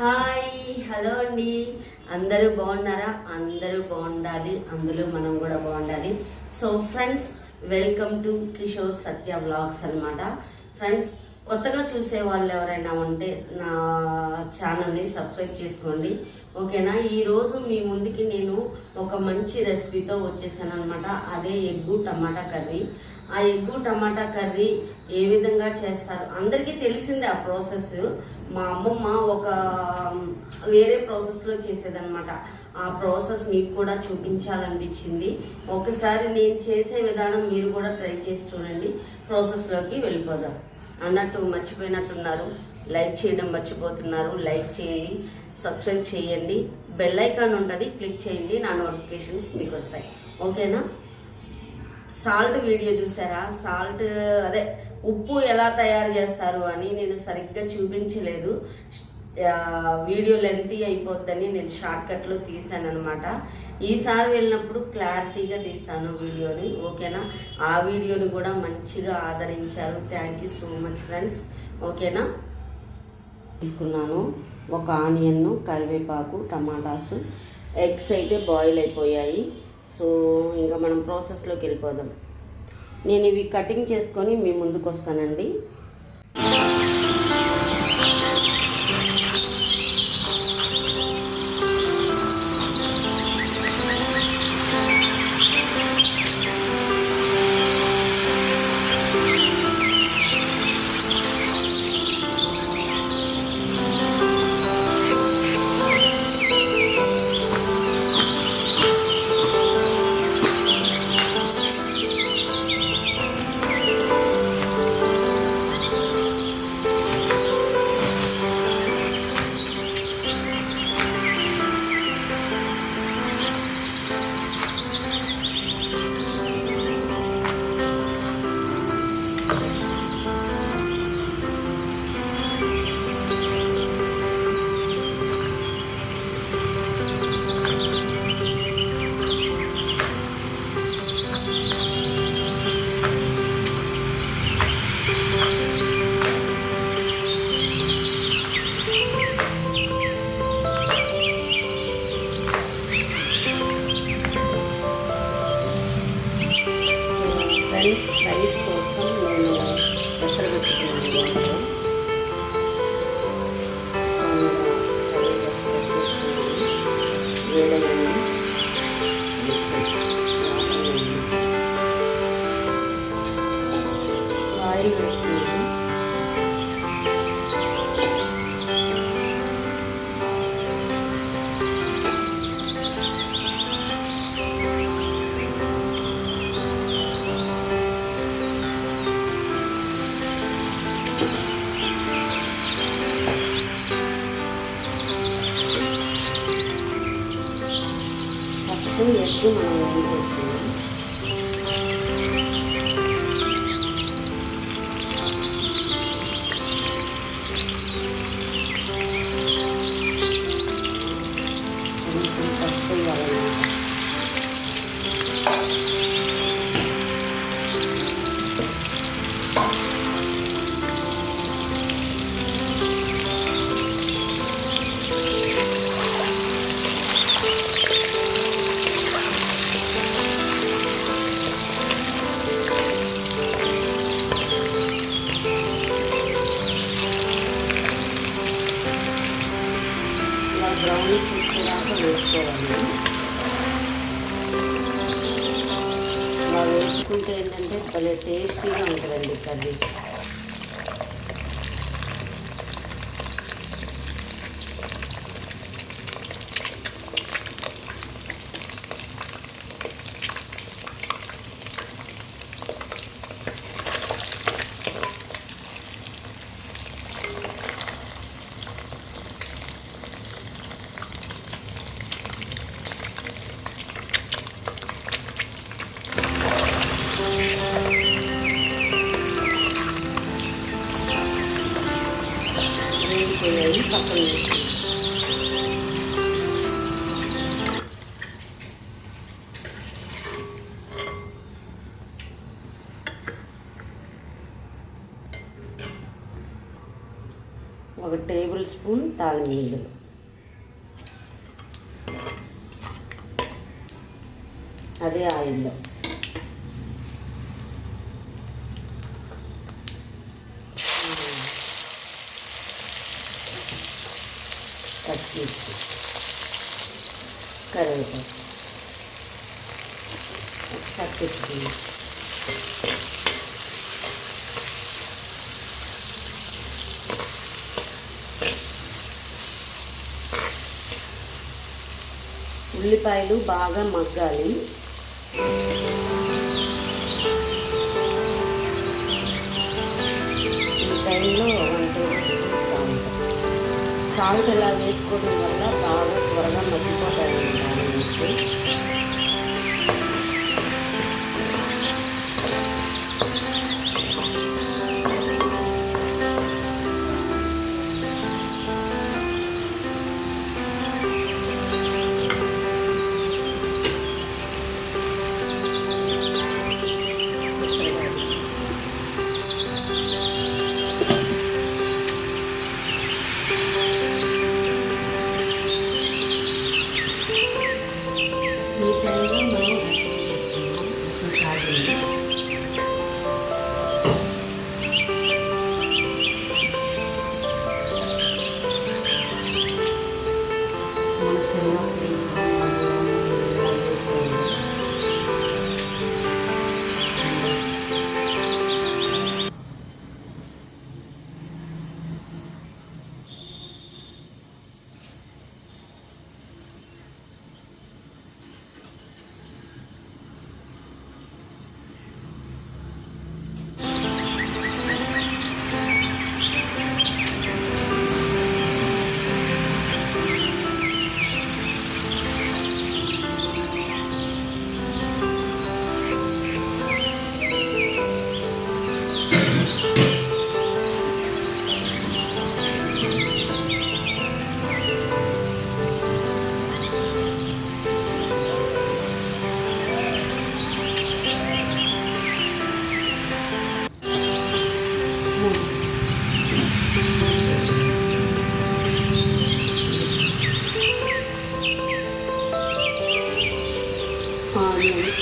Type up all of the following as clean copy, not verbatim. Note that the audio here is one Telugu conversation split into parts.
హాయ్ హలో అండి. అందరూ బాగున్నారా? అందరూ బాగుండాలి, అందులో మనం కూడా బాగుండాలి. So friends, welcome to Kishore Satya vlogs అనమాట. ఫ్రెండ్స్, కొత్తగా చూసే వాళ్ళు ఎవరైనా ఉంటే నా ఛానల్ని సబ్స్క్రైబ్ చేసుకోండి, ఓకేనా? ఈరోజు మీ ముందుకి నేను ఒక మంచి రెసిపీతో వచ్చేసాను అనమాట. అదే ఎగ్గు టమాటా కర్రీ. ఆ ఎగ్గు టమాటా కర్రీ ఏ విధంగా చేస్తారు అందరికీ తెలిసిందే ఆ ప్రాసెస్. మా అమ్మమ్మ ఒక వేరే ప్రాసెస్లో చేసేదన్నమాట. ఆ ప్రాసెస్ మీకు కూడా చూపించాలనిపించింది. ఒకసారి నేను చేసే విధానం మీరు కూడా ట్రై చేసి చూడండి. ప్రాసెస్లోకి వెళ్ళిపోదాం. అన్నట్టు మర్చిపోయినట్టున్నారు, లైక్ చేయడం మర్చిపోతున్నారు. లైక్ చేయండి, సబ్స్క్రైబ్ చేయండి, బెల్ ఐకాన్ ఉంటుంది, క్లిక్ చేయండి, నా నోటిఫికేషన్స్ మీకు వస్తాయి, ఓకేనా? సాల్ట్ వీడియో చూసారా? సాల్ట్ అదే ఉప్పు ఎలా తయారు చేస్తారు అని నేను సరిగ్గా చూపించలేదు. వీడియో లెంతీ అయిపోద్దని నేను షార్ట్కట్లో తీసాను అనమాట. ఈసారి వెళ్ళినప్పుడు క్లారిటీగా తీస్తాను వీడియోని, ఓకేనా? ఆ వీడియోని కూడా మంచిగా ఆదరించారు. Thank you so much friends, ఓకేనా? తీసుకున్నాను ఒక ఆనియన్ను, కరివేపాకు, టమాటాసు, ఎగ్స్ అయితే బాయిల్ అయిపోయాయి. సో ఇంకా మనం ప్రాసెస్లోకి వెళ్ళిపోదాం. నేను ఇవి కటింగ్ చేసుకొని మీ ముందుకు వస్తానండి. రైస్ కోసం నేను పెసర పెట్టుకున్నాను. ఆయిల్ వేసుకున్నాను. ఎగ్గు మనం వేసేస్తున్నాం. కొంచెం పసుపు వేయాలన్నమాట. బ్రౌన్ దాకా వేసుకోవాలి. అలా వేసుకుంటే ఏంటంటే భలే టేస్టీగా ఉంటుందండి కర్రీ. వేగిపోయాయి, పక్కన వేసుకుంటాం. 1 టేబుల్ స్పూన్ తాలింపు గింజలు, అదే ఆయిల్లో పచ్చిమిర్చి, కరివేపాకు పచ్చిమిర్చి, ఉల్లిపాయలు బాగా మగ్గాలి. ఈ టైంలో 1 టేబుల్ స్పూన్ సాల్ట్ ఇలా వేసుకోవడం వల్ల బాగా త్వరగా మగ్గిపోతాయి.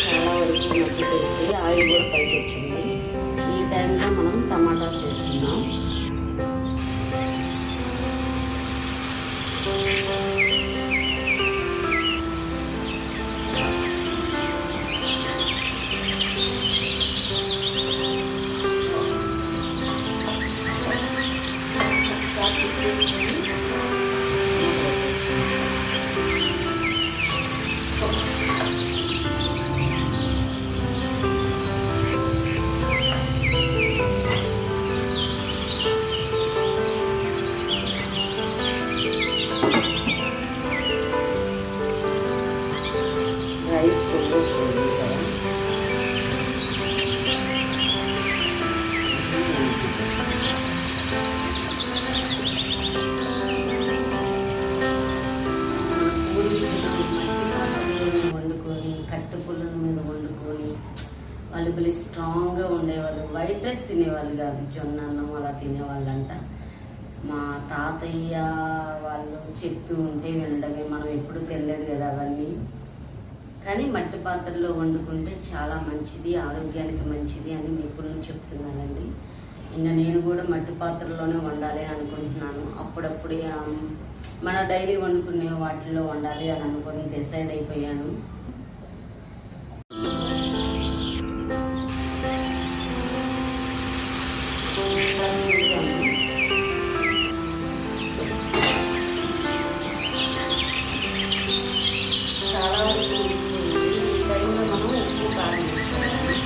చాలా వరకు మగ్గిపోయింది, ఆయిల్ కూడా పైకి వచ్చింది. ఈ టైంలో మనం టమాటాస్ వేసుకుందాం. రైస్ కొట్టేసుకోండి సరే. వండుకొని కట్టు పుల్లల మీద వండుకొని వాళ్ళు భలే స్ట్రాంగ్గా ఉండేవాళ్ళు. వైట్ రైస్ తినేవాళ్ళు కాదు, జొన్న అన్నం అలా తినేవాళ్ళంట. మా తాతయ్య వాళ్ళు చెప్తూ ఉంటే వినడమే, మనం ఎప్పుడు తెలియదు కదా అవన్నీ. కానీ మట్టి పాత్రలో వండుకుంటే చాలా మంచిది, ఆరోగ్యానికి మంచిది అని నిపుణులు చెప్తున్నానండి. నేను కూడా మట్టి పాత్రలోనే వండాలి అనుకుంటున్నాను. అప్పుడప్పుడే మన డైలీ వండుకునే వాటిలో వండాలి అని అనుకొని డిసైడ్ అయిపోయాను. చాలా వరకు ఈ టైంలో మనం ఉప్పు కారం వేసుకోవాలి.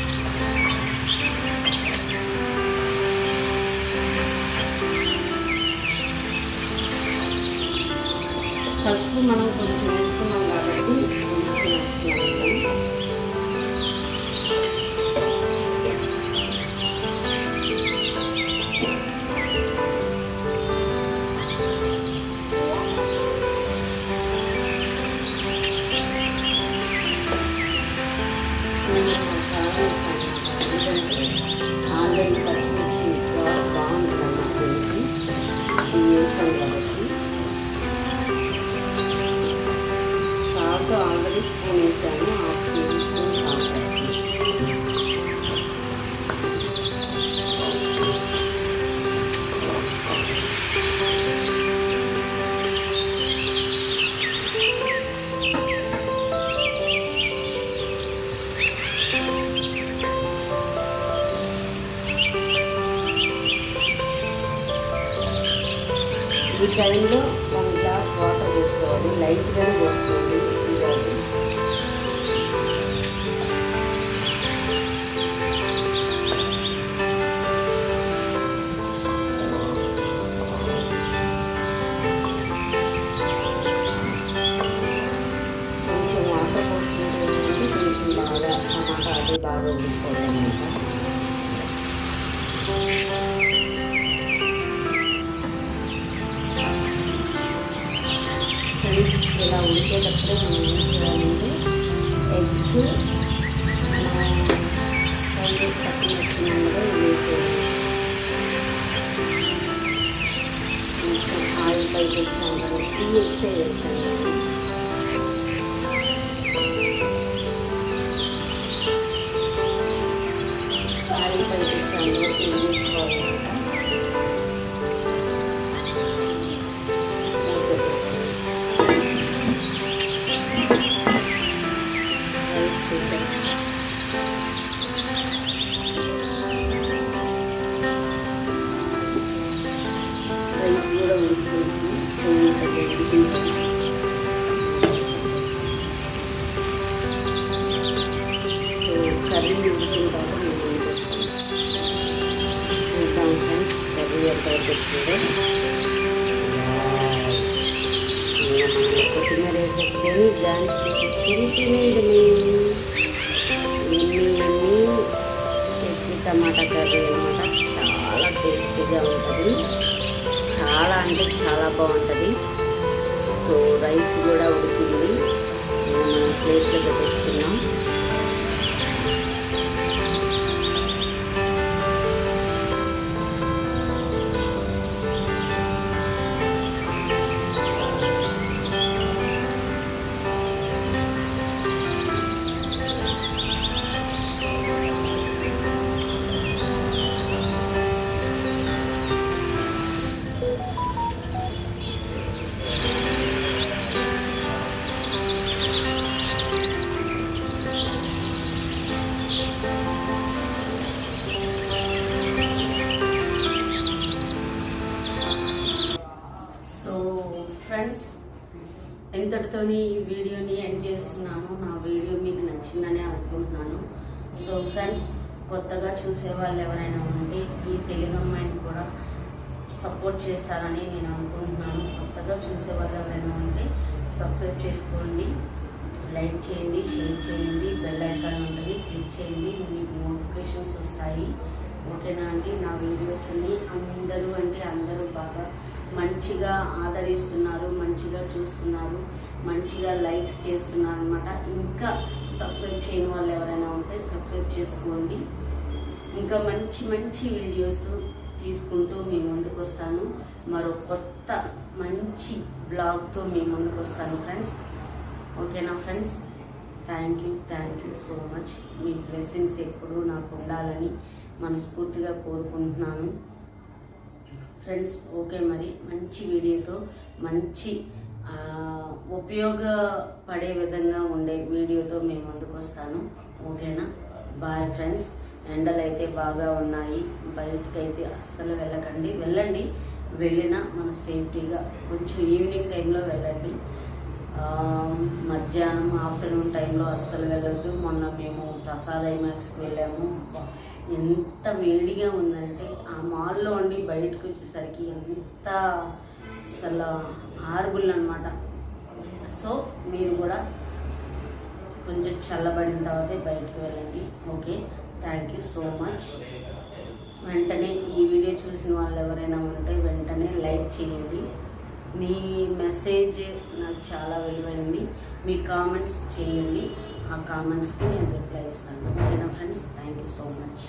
పసుపు మనం కొంచెం వేసుకున్నాం కాబట్టి కొంచెం వేసుకున్నాం. ఆల్రెడీ పచ్చిమిర్చి బాగుంటుంది అన్నమాట. ఈ టైంలో 1 గ్లాస్ వాటర్ వేసుకోవాలి, లైట్గానే పోసుకోండి. కొంచెం వాటర్ పోసుకుంటే కొంచెం బాగా టమాటా అది బాగా ఉడికిపోతుందన్నమాట. ఇలా ఉడికేటప్పుడు మనం ఏం చేయాలంటే ఎగ్స్ ఫ్రై చేసి పక్కన వచ్చినందులో వేసేయాలి. కొంచెం ఆయిల్ పైకి వచ్చాను కాబట్టి ఈ ఎగ్సే వేసాను. ఆయిల్ పైకి వచ్చాను వేసుకోవాలన్నమాట. రైస్ కూడా ఉడికిపోయింది. సో కర్రీ ఉడికిన తర్వాత మేము ఏం చేస్తాం చూద్దాం ఫ్రెండ్స్. కర్రీ ఎంతవరకు వచ్చిందో మనం కొత్తిమీర వేసేసుకొని గార్నిష్ చేసేసుకొని తినేయడమే. ఎగ్ టమాటా కర్రీ అనమాట. చాలా టేస్టీగా ఉంటుంది, చాలా అంటే చాలా బాగుంటుంది. సో రైస్ కూడా ఉడికింది, మనం ప్లేట్లో పెట్టేసుకున్నాం. ఫ్రెండ్స్, ఇంతటితోని ఈ వీడియోని ఎండ్ చేస్తున్నాను. నా వీడియో మీకు నచ్చిందని అనుకుంటున్నాను. సో ఫ్రెండ్స్, కొత్తగా చూసే వాళ్ళు ఎవరైనా ఉంటే ఈ తెలుగు అమ్మాయిని కూడా సపోర్ట్ చేస్తారని నేను అనుకుంటున్నాను. కొత్తగా చూసే వాళ్ళు ఎవరైనా ఉంటే సబ్స్క్రైబ్ చేసుకోండి, లైక్ చేయండి, షేర్ చేయండి, బెల్ ఐకాన్ ఉంటుంది క్లిక్ చేయండి, మీకు నోటిఫికేషన్స్ వస్తాయి. ఓకేనా అండి? నా వీడియోస్ని అందరూ అంటే అందరూ బాగా మంచిగా ఆదరిస్తున్నారు, మంచిగా చూస్తున్నారు, మంచిగా లైక్స్ చేస్తున్నారు అనమాట. ఇంకా సబ్స్క్రైబ్ చేయని వాళ్ళు ఎవరైనా ఉంటే సబ్స్క్రైబ్ చేసుకోండి. ఇంకా మంచి మంచి వీడియోస్ తీసుకుంటూ మీ ముందుకు వస్తాను. మరో కొత్త మంచి బ్లాగ్తో మీ ముందుకు వస్తాను ఫ్రెండ్స్. ఓకేనా friends? Thank you so much. Me blessings ఎప్పుడూ నాకు ఉండాలని మనస్ఫూర్తిగా కోరుకుంటున్నాను ఫ్రెండ్స్. ఓకే, మరి మంచి వీడియోతో మంచి ఉపయోగపడే విధంగా ఉండే వీడియోతో మేము ముందుకు వస్తాను. ఓకేనా? Bye friends. ఎండలు అయితే బాగా ఉన్నాయి, బయటకైతే అస్సలు వెళ్ళండి. వెళ్ళినా మన సేఫ్టీగా కొంచెం ఈవినింగ్ టైంలో వెళ్ళండి. మధ్యాహ్నం ఆఫ్టర్నూన్ టైంలో అస్సలు వెళ్ళొద్దు. మొన్న మేము ప్రసాద్ ఐమాక్స్కి వెళ్ళాము. ఎంత వేడిగా ఉందంటే ఆ మాల్లో ఉండి బయటకు వచ్చేసరికి ఎంత అసలు హార్బుల్ అనమాట. సో మీరు కూడా కొంచెం చల్లబడిన తర్వాతే బయటకు వెళ్ళండి. Okay, thank you so much. వెంటనే ఈ వీడియో చూసిన వాళ్ళు ఎవరైనా ఉంటే వెంటనే లైక్ చేయండి. మీ మెసేజ్ నాకు చాలా విలువైంది. మీ కామెంట్స్ చేయండి, ఆ కామెంట్స్కి నేను రిప్లై ఇస్తాను. ఓకేనా friends? Thank you so much.